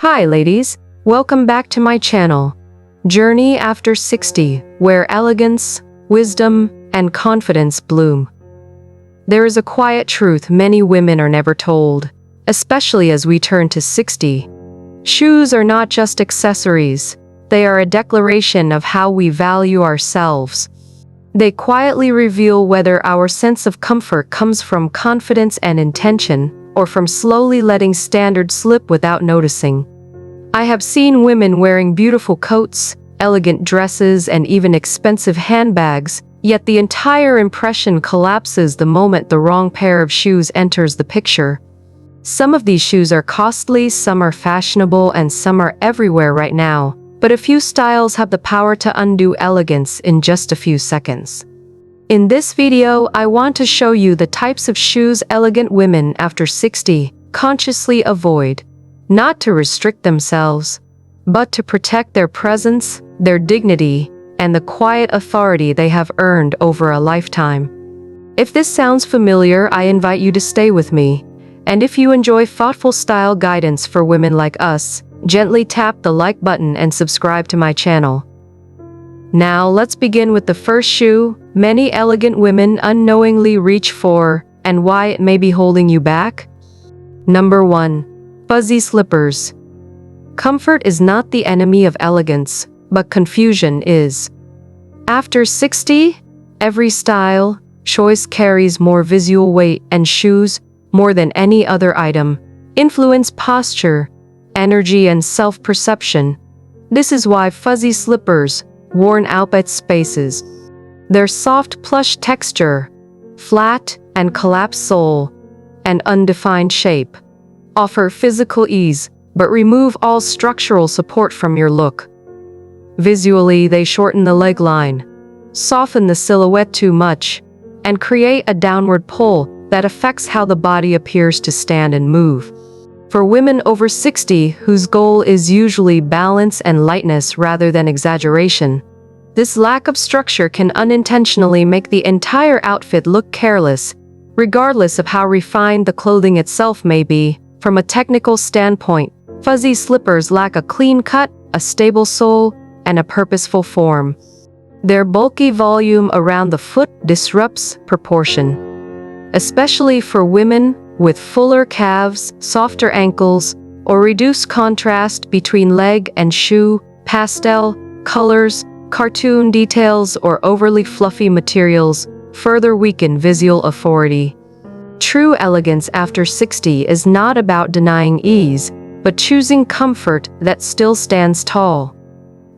Hi ladies, welcome back to my channel, Journey After 60, where elegance, wisdom, and confidence bloom. There is a quiet truth many women are never told, especially as we turn to 60. Shoes are not just accessories, they are a declaration of how we value ourselves. They quietly reveal whether our sense of comfort comes from confidence and intention, or from slowly letting standards slip without noticing. I have seen women wearing beautiful coats, elegant dresses, and even expensive handbags, yet the entire impression collapses the moment the wrong pair of shoes enters the picture. Some of these shoes are costly, some are fashionable, and some are everywhere right now, but a few styles have the power to undo elegance in just a few seconds. In this video, I want to show you the types of shoes elegant women after 60 consciously avoid, not to restrict themselves, but to protect their presence, their dignity, and the quiet authority they have earned over a lifetime. If this sounds familiar, I invite you to stay with me. And if you enjoy thoughtful style guidance for women like us, gently tap the like button and subscribe to my channel. Now let's begin with the first shoe many elegant women unknowingly reach for, and why it may be holding you back. Number 1. Fuzzy slippers. Comfort is not the enemy of elegance, but confusion is. After 60, every style, choice carries more visual weight, and shoes, more than any other item, influence posture, energy, and self-perception. This is why fuzzy slippers, worn out at spaces, their soft plush texture, flat and collapsed sole, and undefined shape, offer physical ease, but remove all structural support from your look. Visually, they shorten the leg line, soften the silhouette too much, and create a downward pull that affects how the body appears to stand and move. For women over 60 whose goal is usually balance and lightness rather than exaggeration, this lack of structure can unintentionally make the entire outfit look careless, regardless of how refined the clothing itself may be. From a technical standpoint, fuzzy slippers lack a clean cut, a stable sole, and a purposeful form. Their bulky volume around the foot disrupts proportion, especially for women with fuller calves, softer ankles, or reduced contrast between leg and shoe. Pastel colors, cartoon details, or overly fluffy materials further weaken visual authority. True elegance after 60 is not about denying ease, but choosing comfort that still stands tall.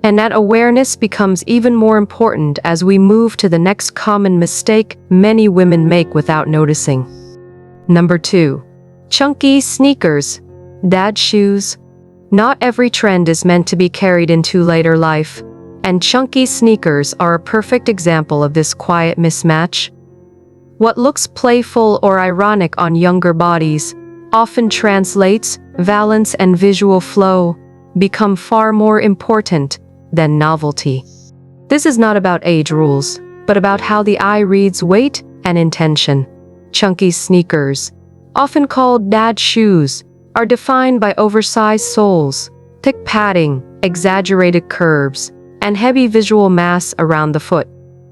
And that awareness becomes even more important as we move to the next common mistake many women make without noticing. Number 2. Chunky sneakers. Dad shoes. Not every trend is meant to be carried into later life, and chunky sneakers are a perfect example of this quiet mismatch. What looks playful or ironic on younger bodies often translates, balance and visual flow become far more important than novelty. This is not about age rules, but about how the eye reads weight and intention. Chunky sneakers, often called dad shoes, are defined by oversized soles, thick padding, exaggerated curves, and heavy visual mass around the foot.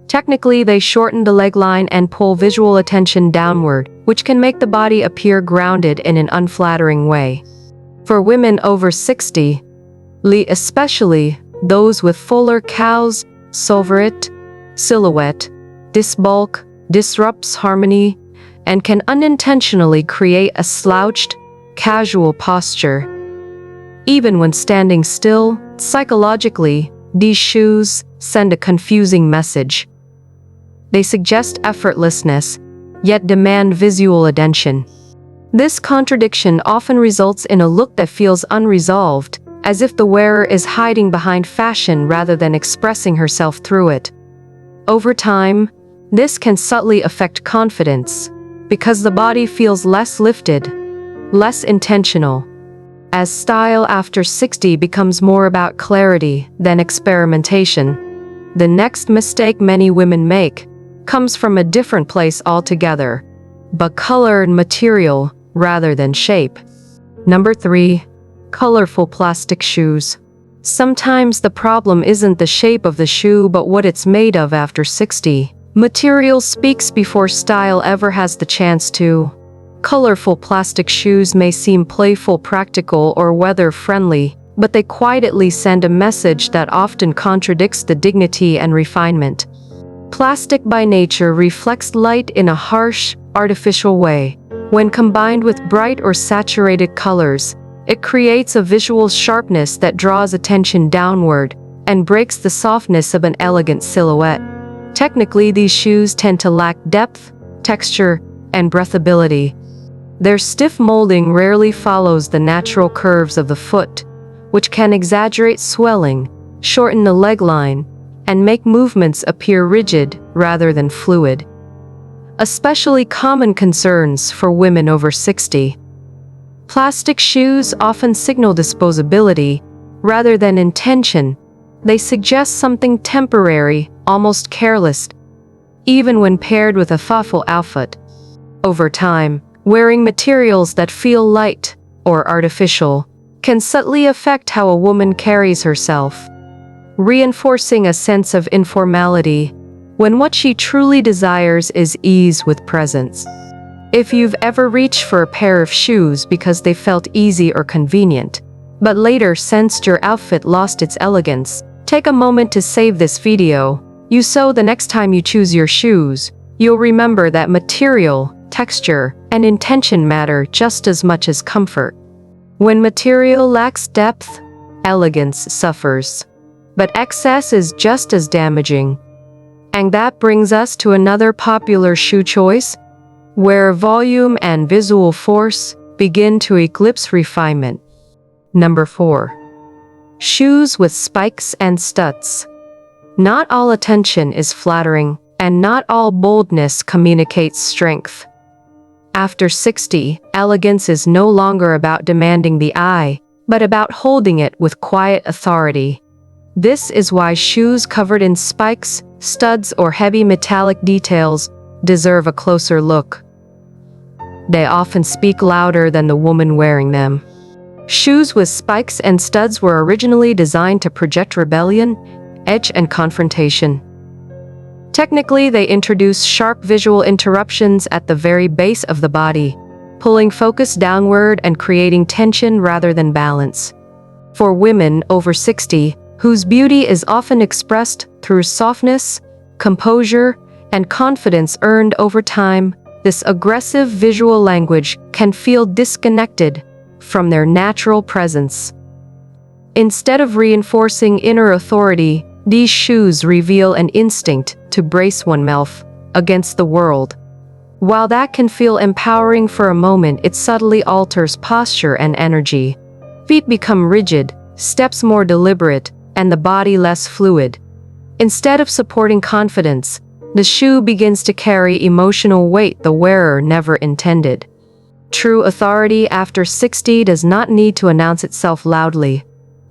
Technically, they shorten the leg line and pull visual attention downward, which can make the body appear grounded in an unflattering way. For women over 60, especially those with fuller calves, silhouette, this bulk disrupts harmony and can unintentionally create a slouched, casual posture. Even when standing still, psychologically, these shoes send a confusing message. They suggest effortlessness, yet demand visual attention. This contradiction often results in a look that feels unresolved, as if the wearer is hiding behind fashion rather than expressing herself through it. Over time, this can subtly affect confidence, because the body feels less lifted, less intentional. As style after 60 becomes more about clarity than experimentation, the next mistake many women make comes from a different place altogether, but color and material rather than shape. Number 3. Colorful plastic shoes. Sometimes the problem isn't the shape of the shoe but what it's made of after 60. Material speaks before style ever has the chance to. Colorful plastic shoes may seem playful, practical, or weather-friendly, but they quietly send a message that often contradicts the dignity and refinement. Plastic by nature reflects light in a harsh, artificial way. When combined with bright or saturated colors, it creates a visual sharpness that draws attention downward and breaks the softness of an elegant silhouette. Technically, these shoes tend to lack depth, texture, and breathability. Their stiff molding rarely follows the natural curves of the foot, which can exaggerate swelling, shorten the leg line, and make movements appear rigid rather than fluid. Especially common concerns for women over 60. Plastic shoes often signal disposability rather than intention. They suggest something temporary, almost careless, even when paired with a thoughtful outfit. Over time, wearing materials that feel light or artificial can subtly affect how a woman carries herself, reinforcing a sense of informality when what she truly desires is ease with presence. If you've ever reached for a pair of shoes because they felt easy or convenient, but later sensed your outfit lost its elegance, take a moment to save this video. So the next time you choose your shoes, you'll remember that material, texture, and intention matter just as much as comfort. When material lacks depth, elegance suffers. But excess is just as damaging. And that brings us to another popular shoe choice, where volume and visual force begin to eclipse refinement. Number 4. Shoes with spikes and studs. Not all attention is flattering, and not all boldness communicates strength. After 60, elegance is no longer about demanding the eye, but about holding it with quiet authority. This is why shoes covered in spikes, studs, or heavy metallic details deserve a closer look. They often speak louder than the woman wearing them. Shoes with spikes and studs were originally designed to project rebellion, edge, and confrontation. Technically, they introduce sharp visual interruptions at the very base of the body, pulling focus downward and creating tension rather than balance. For women over 60, whose beauty is often expressed through softness, composure, and confidence earned over time, this aggressive visual language can feel disconnected from their natural presence. Instead of reinforcing inner authority, these shoes reveal an instinct to brace oneself against the world. While that can feel empowering for a moment, it subtly alters posture and energy. Feet become rigid, steps more deliberate, and the body less fluid. Instead of supporting confidence, the shoe begins to carry emotional weight the wearer never intended. True authority after 60 does not need to announce itself loudly.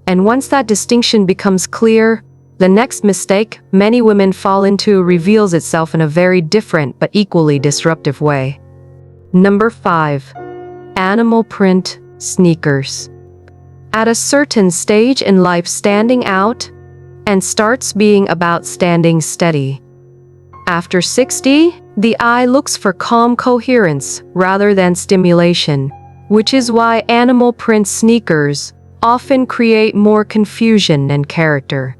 And once that distinction becomes clear, the next mistake many women fall into reveals itself in a very different but equally disruptive way. Number 5. Animal print sneakers. At a certain stage in life, standing out and starts being about standing steady. After 60, the eye looks for calm coherence rather than stimulation, which is why animal print sneakers often create more confusion and character.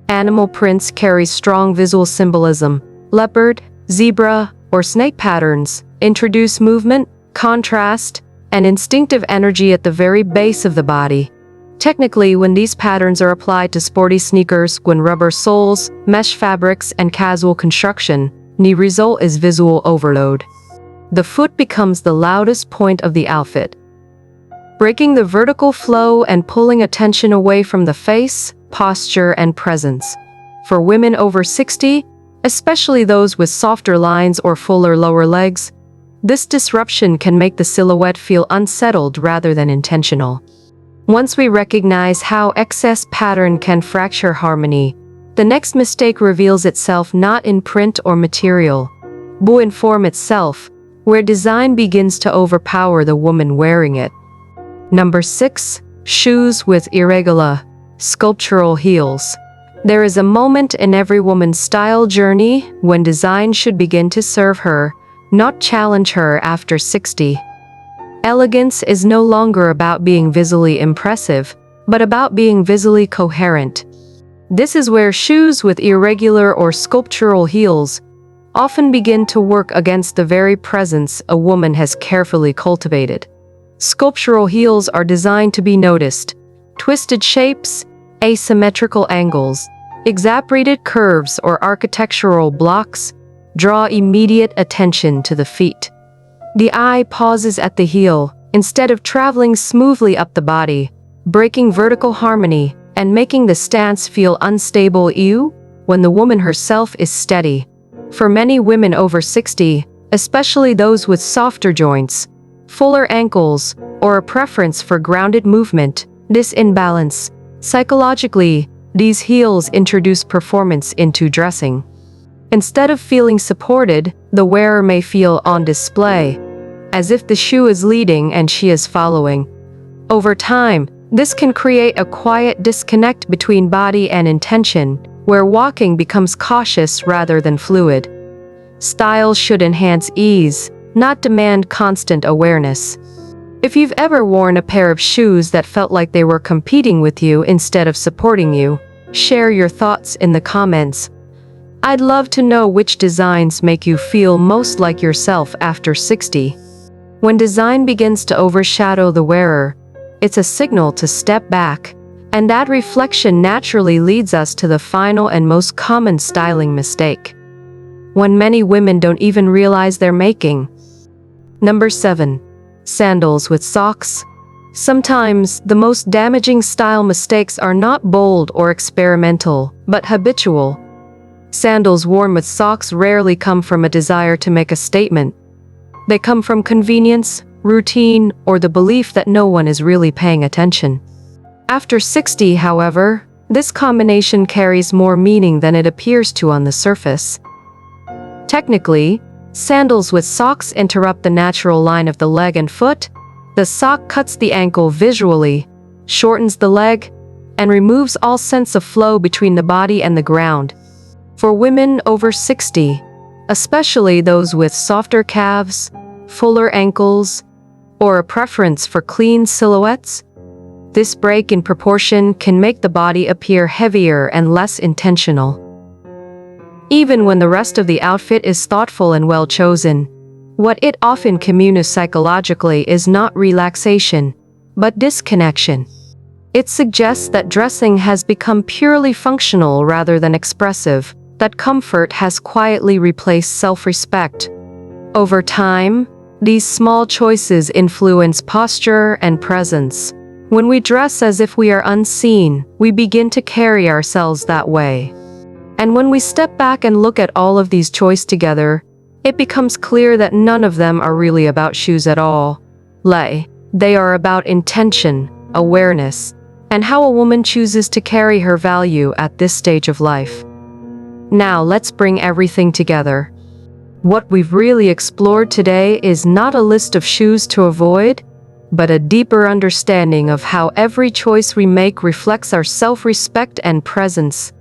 Animal prints carry strong visual symbolism. Leopard, zebra, or snake patterns introduce movement, contrast, and instinctive energy at the very base of the body. Technically, when these patterns are applied to sporty sneakers, when rubber soles, mesh fabrics, and casual construction, the result is visual overload. The foot becomes the loudest point of the outfit, breaking the vertical flow and pulling attention away from the face, posture, and presence. For women over 60, especially those with softer lines or fuller lower legs, this disruption can make the silhouette feel unsettled rather than intentional. Once we recognize how excess pattern can fracture harmony, the next mistake reveals itself not in print or material, but in form itself, where design begins to overpower the woman wearing it. Number 6. Shoes with irregular, sculptural heels. There is a moment in every woman's style journey when design should begin to serve her, not challenge her after 60. Elegance is no longer about being visually impressive, but about being visually coherent. This is where shoes with irregular or sculptural heels often begin to work against the very presence a woman has carefully cultivated. Sculptural heels are designed to be noticed. Twisted shapes, asymmetrical angles, exaggerated curves, or architectural blocks draw immediate attention to the feet. The eye pauses at the heel, instead of traveling smoothly up the body, breaking vertical harmony and making the stance feel unstable when the woman herself is steady. For many women over 60, especially those with softer joints, fuller ankles, or a preference for grounded movement, this imbalance, psychologically, these heels introduce performance into dressing. Instead of feeling supported, the wearer may feel on display, as if the shoe is leading and she is following. Over time, this can create a quiet disconnect between body and intention, where walking becomes cautious rather than fluid. Style should enhance ease, not demand constant awareness. If you've ever worn a pair of shoes that felt like they were competing with you instead of supporting you, share your thoughts in the comments. I'd love to know which designs make you feel most like yourself after 60. When design begins to overshadow the wearer, it's a signal to step back, and that reflection naturally leads us to the final and most common styling mistake, one many women don't even realize they're making. Number 7. Sandals with socks. Sometimes, the most damaging style mistakes are not bold or experimental, but habitual. Sandals worn with socks rarely come from a desire to make a statement. They come from convenience, routine, or the belief that no one is really paying attention. After 60, however, this combination carries more meaning than it appears to on the surface. Technically, sandals with socks interrupt the natural line of the leg and foot. The sock cuts the ankle visually, shortens the leg, and removes all sense of flow between the body and the ground. For women over 60, especially those with softer calves, fuller ankles, or a preference for clean silhouettes, this break in proportion can make the body appear heavier and less intentional. Even when the rest of the outfit is thoughtful and well chosen, what it often communicates psychologically is not relaxation, but disconnection. It suggests that dressing has become purely functional rather than expressive, that comfort has quietly replaced self-respect. Over time, these small choices influence posture and presence. When we dress as if we are unseen, we begin to carry ourselves that way. And when we step back and look at all of these choices together, it becomes clear that none of them are really about shoes at all. They are about intention, awareness, and how a woman chooses to carry her value at this stage of life. Now let's bring everything together. What we've really explored today is not a list of shoes to avoid, but a deeper understanding of how every choice we make reflects our self-respect and presence.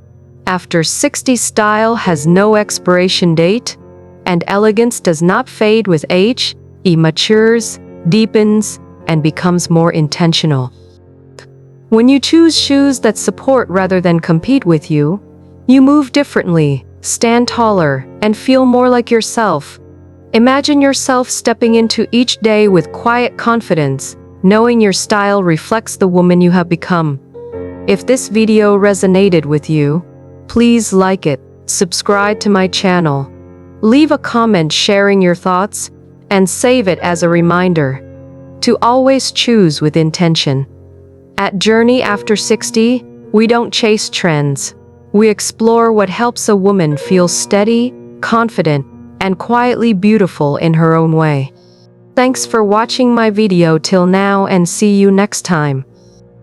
After 60, style has no expiration date, and elegance does not fade with age. It matures, deepens, and becomes more intentional. When you choose shoes that support rather than compete with you, you move differently, stand taller, and feel more like yourself. Imagine yourself stepping into each day with quiet confidence, knowing your style reflects the woman you have become. If this video resonated with you, please like it, subscribe to my channel, leave a comment sharing your thoughts, and save it as a reminder to always choose with intention. At Journey After 60, we don't chase trends. We explore what helps a woman feel steady, confident, and quietly beautiful in her own way. Thanks for watching my video till now, and see you next time.